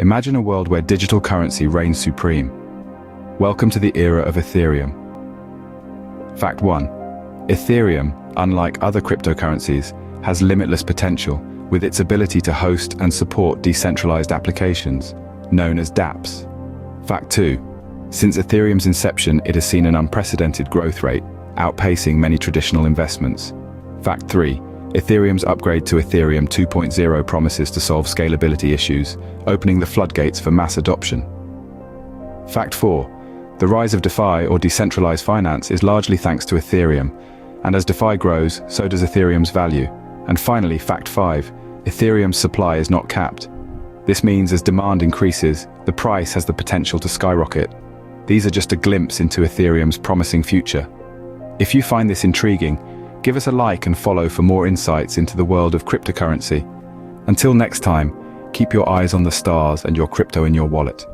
Imagine a world where digital currency reigns supreme. Welcome to the era of Ethereum. Fact 1. Ethereum, unlike other cryptocurrencies, has limitless potential with its ability to host and support decentralized applications, known as dApps. Fact 2. Since Ethereum's inception, it has seen an unprecedented growth rate, outpacing many traditional investments. Fact 3. Ethereum's upgrade to Ethereum 2.0 promises to solve scalability issues, opening the floodgates for mass adoption. Fact 4. The rise of DeFi, or decentralized finance, is largely thanks to Ethereum, and as DeFi grows, so does Ethereum's value. And finally, Fact 5. Ethereum's supply is not capped. This means as demand increases, the price has the potential to skyrocket. These are just a glimpse into Ethereum's promising future. If you find this intriguing, give us a like and follow for more insights into the world of cryptocurrency. Until next time, keep your eyes on the stars and your crypto in your wallet.